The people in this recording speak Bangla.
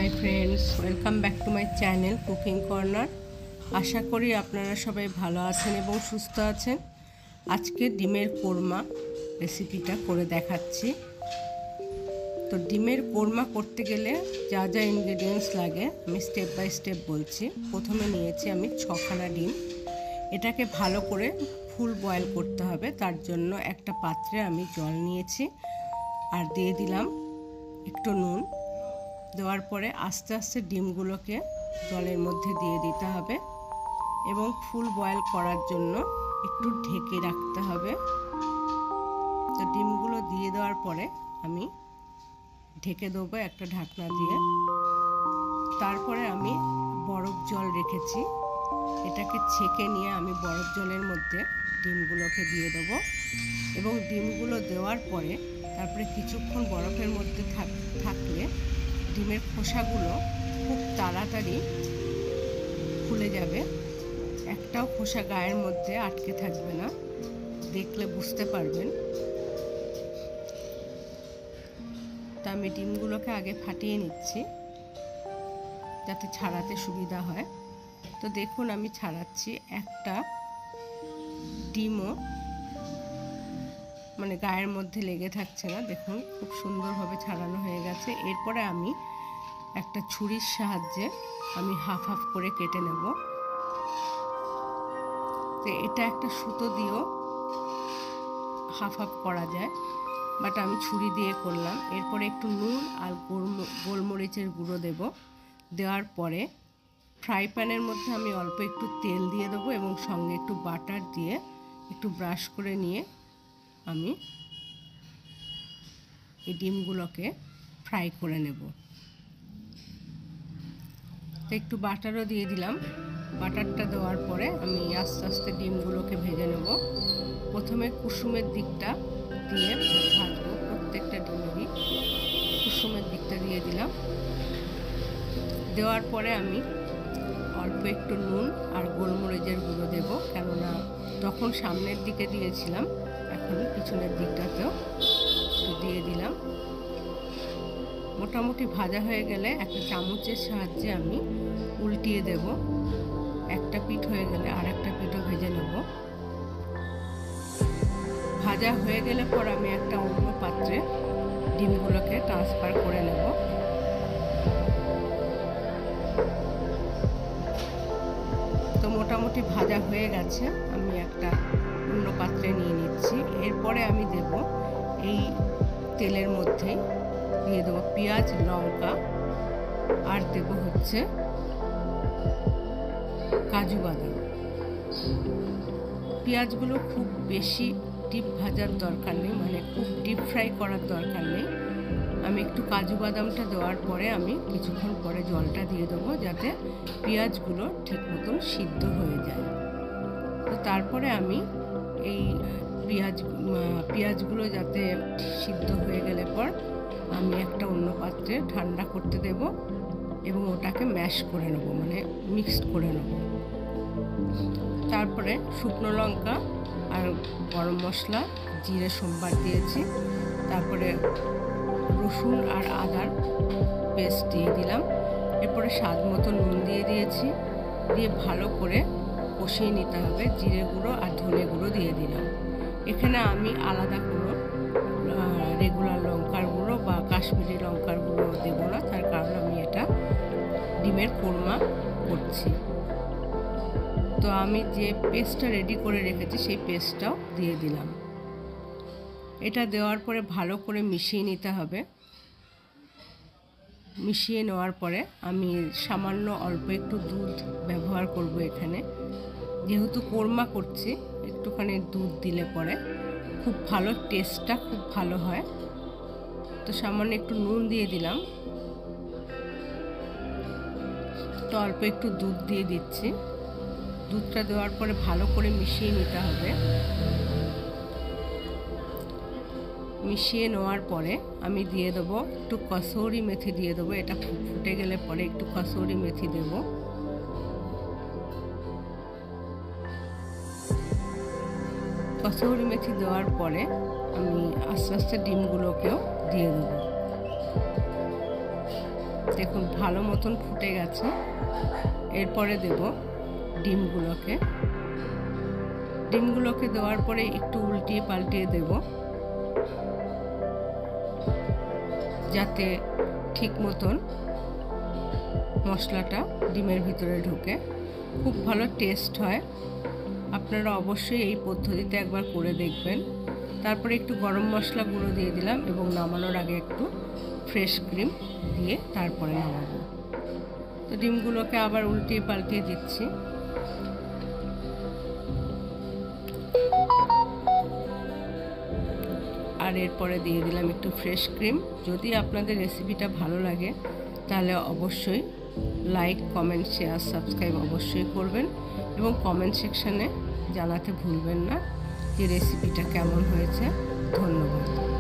High friends, welcome back to my channel cooking corner. আশা করি আপনারা সবাই ভালো আছেন এবং সুস্থ আছেন। আজকে ডিমের কোরমা রেসিপিটা করে দেখাচ্ছি। তো ডিমের কোরমা করতে গেলে যা যা ইনগ্রেডিয়েন্টস লাগে আমি স্টেপ বাই স্টেপ বলছি। প্রথমে নিয়েছি আমি 6খানা ডিম। এটাকে ভালো করে ফুল বয়েল করতে হবে। তার জন্য একটা পাত্রে আমি জল নিয়েছি আর দিয়ে দিলাম একটু নুন। দেওয়ার পরে আস্তে আস্তে ডিমগুলোকে জলের মধ্যে দিয়ে দিতে হবে এবং ফুল বয়েল করার জন্য একটু ঢেকে রাখতে হবে। তো ডিমগুলো দিয়ে দেওয়ার পরে আমি ঢেকে দেবো একটা ঢাকনা দিয়ে। তারপরে আমি বরফ জল রেখেছি, এটাকে ছেঁকে নিয়ে আমি বরফ জলের মধ্যে ডিমগুলোকে দিয়ে দেবো এবং ডিমগুলো দেওয়ার পরে তারপরে কিছুক্ষণ বরফের মধ্যে থাকলে ডিমের খোসাগুলো খুব তাড়াতাড়ি খুলে যাবে। একটাও খোসা গায়ের মধ্যে আটকে থাকবে না, দেখলে বুঝতে পারবেন। তা আমি ডিমগুলোকে আগে ফাটিয়ে নিচ্ছি যাতে ছাড়াতে সুবিধা হয়। তো দেখুন আমি ছাড়াচ্ছি, একটা ডিমও মানে গায়ের মধ্যে লেগে থাকছে না। দেখুন খুব সুন্দরভাবে ছাড়ানো হয়ে গেছে। এরপরে আমি একটা ছুরির সাহায্যে আমি হাফ হাফ করে কেটে নেব। তো এটা একটা সুতো দিয়েও হাফ হাফ করা যায়, বাট আমি ছুরি দিয়ে করলাম। এরপরে একটু নুন আর গোলমরিচের গুঁড়ো দেব। দেওয়ার পরে ফ্রাই প্যানের মধ্যে আমি অল্প একটু তেল দিয়ে দেবো এবং সঙ্গে একটু বাটার দিয়ে একটু ব্রাশ করে নিয়ে আমি এই ডিমগুলোকে ফ্রাই করে নেব। তো একটু বাটারও দিয়ে দিলাম। বাটারটা দেওয়ার পরে আমি আস্তে আস্তে ডিমগুলোকে ভেজে নেব। প্রথমে কুসুমের দিকটা দিয়ে ভাজবো, প্রত্যেকটা ডিমেরই কুসুমের দিকটা দিয়ে দিলাম। দেওয়ার পরে আমি অল্প একটু নুন আর গোলমরিচের গুঁড়ো দেব, কেননা তখন সামনের দিকে দিয়েছিলাম, এখন পিছনের দিকটাতেও দিয়ে দিলাম। মোটামুটি ভাজা হয়ে গেলে একটা চামচের সাহায্যে আমি উল্টিয়ে দেব। একটা পিঠ হয়ে গেলে আর একটা পিঠও ভেজে নেব। ভাজা হয়ে গেলে পর আমি একটা অন্য পাত্রে ডিমগুলোকে ট্রান্সফার করে নেব। তো মোটামুটি ভাজা হয়ে গেছে, আমি একটা অন্য পাত্রে নিয়ে নিচ্ছি। এরপরে আমি দেব এই তেলের মধ্যেই দিয়ে দেবো পেঁয়াজ, লঙ্কা আর দেব হচ্ছে কাজু বাদাম। পেঁয়াজগুলো খুব বেশি ডিপ ভাজার দরকার নেই, মানে খুব ডিপ ফ্রাই করার দরকার নেই। আমি একটু কাজু বাদামটা দেওয়ার পরে আমি কিছুক্ষণ পরে জলটা দিয়ে দেবো যাতে পেঁয়াজগুলো ঠিক মতন সিদ্ধ হয়ে যায়। তো তারপরে আমি এই পেঁয়াজগুলো যাতে সিদ্ধ হয়ে গেলে পর আমি একটা অন্য পাত্রে ঠান্ডা করতে দেব এবং ওটাকে ম্যাশ করে নেব, মানে মিক্সড করে নেব। তারপরে শুকনো লঙ্কা আর গরম মশলা, জিরে সম্বার দিয়েছি। তারপরে রসুন আর আদার পেস্ট দিয়ে দিলাম। এরপরে স্বাদ মতো নুন দিয়ে দিয়েছি, দিয়ে ভালো করে কষিয়ে নিতে হবে। জিরে গুঁড়ো আর ধনে গুঁড়ো দিয়ে দিলাম। এখানে আমি আলাদা কোনো রেগুলার লঙ্কার গুঁড়ো বা কাশ্মীরি লঙ্কার গুঁড়ো দেবো না, তার কারণ আমি এটা ডিমের কোরমা করছি। তো আমি যে পেস্টটা রেডি করে রেখেছি সেই পেস্টটাও দিয়ে দিলাম। এটা দেওয়ার পরে ভালো করে মিশিয়ে নিতে হবে। মিশিয়ে নেওয়ার পরে আমি সামান্য অল্প একটু দুধ ব্যবহার করব এখানে। যেহেতু কোরমা করছি, একটুখানি দুধ দিলে পরে খুব ভালো টেস্টটা খুব ভালো হয়। তো সামান্য একটু নুন দিয়ে দিলাম। তো অল্প একটু দুধ দিয়ে দিচ্ছি। দুধটা দেওয়ার পরে ভালো করে মিশিয়ে নিতে হবে। মিশিয়ে নেওয়ার পরে আমি দিয়ে দেবো একটু কসুরি মেথি দিয়ে দেবো। এটা ফুটে গেলে পরে একটু কসুরি মেথি দেব। কসুরি মেথি দেওয়ার পরে আমি আস্তে আস্তে ডিমগুলোকেও দিয়ে দেবো। দেখুন ভালো মতন ফুটে গেছে। এরপরে দেব ডিমগুলোকে দেওয়ার পরে একটু উল্টিয়ে পাল্টিয়ে দেব, যাতে ঠিক মতন মশলাটা ডিমের ভিতরে ঢুকে খুব ভালো টেস্ট হয়। আপনারা অবশ্যই এই পদ্ধতিতে একবার করে দেখবেন। তারপরে একটু গরম মশলা গুঁড়ো দিয়ে দিলাম এবং নামানোর আগে একটু ফ্রেশ ক্রিম দিয়ে তারপরে নামাবো। তো ডিমগুলোকে আবার উল্টিয়ে পাল্টিয়ে দিচ্ছি। আর এরপরে দিয়ে দিলাম একটু ফ্রেশ ক্রিম। যদি আপনাদের রেসিপিটা ভালো লাগে তাহলে অবশ্যই লাইক, কমেন্ট, শেয়ার, সাবস্ক্রাইব অবশ্যই করবেন এবং কমেন্ট সেকশানে জানাতে ভুলবেন না যে রেসিপিটা কেমন হয়েছে। ধন্যবাদ।